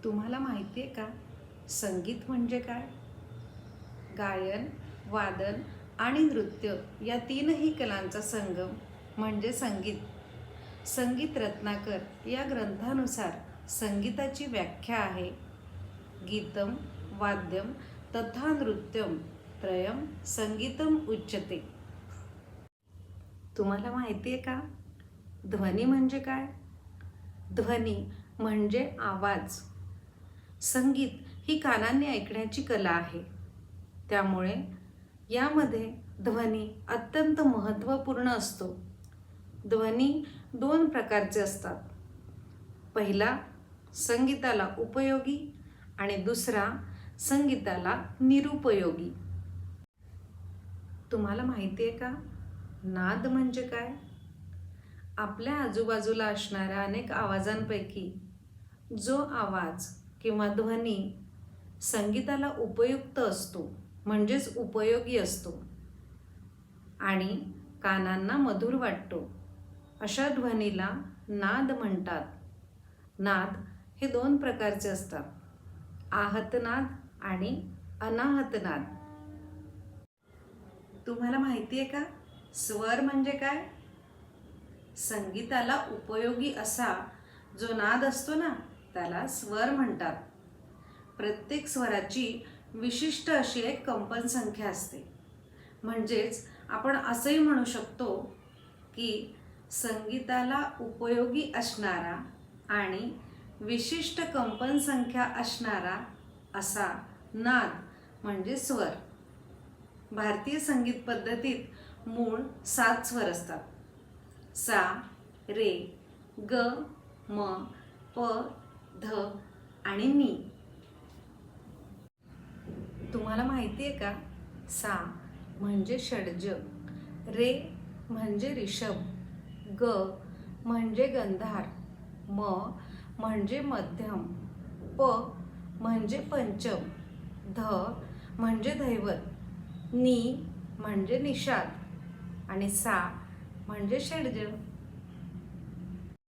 तुम्हाला माहिती आहे का, संगीत म्हणजे काय? गायन, वादन आणि नृत्य या तीनही कलांचा संगम म्हणजे संगीत. संगीत रत्नाकर या ग्रंथानुसार संगीताची व्याख्या आहे, गीतम वाद्यम तथा नृत्यम त्रयम संगीतम उच्यते. तुम्हाला माहिती आहे का, ध्वनी म्हणजे काय? ध्वनी म्हणजे आवाज. संगीत ही कानांनी ऐकण्याची कला आहे, त्यामुळे यामध्ये ध्वनी अत्यंत महत्त्वपूर्ण असतो. ध्वनी दोन प्रकारचे असतात. पहिला संगीताला उपयोगी आणि दुसरा संगीताला निरुपयोगी. तुम्हाला माहिती आहे का, नाद म्हणजे काय? आपल्या आजूबाजूला असणाऱ्या अनेक आवाजांपैकी जो आवाज किंवा ध्वनी संगीताला उपयुक्त असतो म्हणजेच उपयोगी असतो आणि कानांना मधुर वाटतो, अशा ध्वनीला नाद म्हणतात. नाद हे दोन प्रकारचे असतात, आहतनाद आणि अनाहतनाद. तुम्हाला माहिती आहे का, स्वर म्हणजे काय? संगीताला उपयोगी असा जो नाद असतो ना, त्याला स्वर म्हणतात. प्रत्येक स्वराची विशिष्ट अशी एक कंपन संख्या असते. म्हणजेच आपण असंही म्हणू शकतो की संगीताला उपयोगी असणारा आणि विशिष्ट कंपन संख्या असणारा असा नाद म्हणजे स्वर. भारतीय संगीत पद्धतीत मूळ 7 स्वर असतात: सा, रे, ग, म, प, ध आणि नी. तुम्हाला माहिती आहे का, सा म्हणजे षड्ज, रे म्हणजे ऋषभ, ग म्हणजे गंधार, म म्हणजे मध्यम, प म्हणजे पंचम, ध म्हणजे धैवत, नी म्हणजे निषाद आणि सा म्हणजे षड्ज.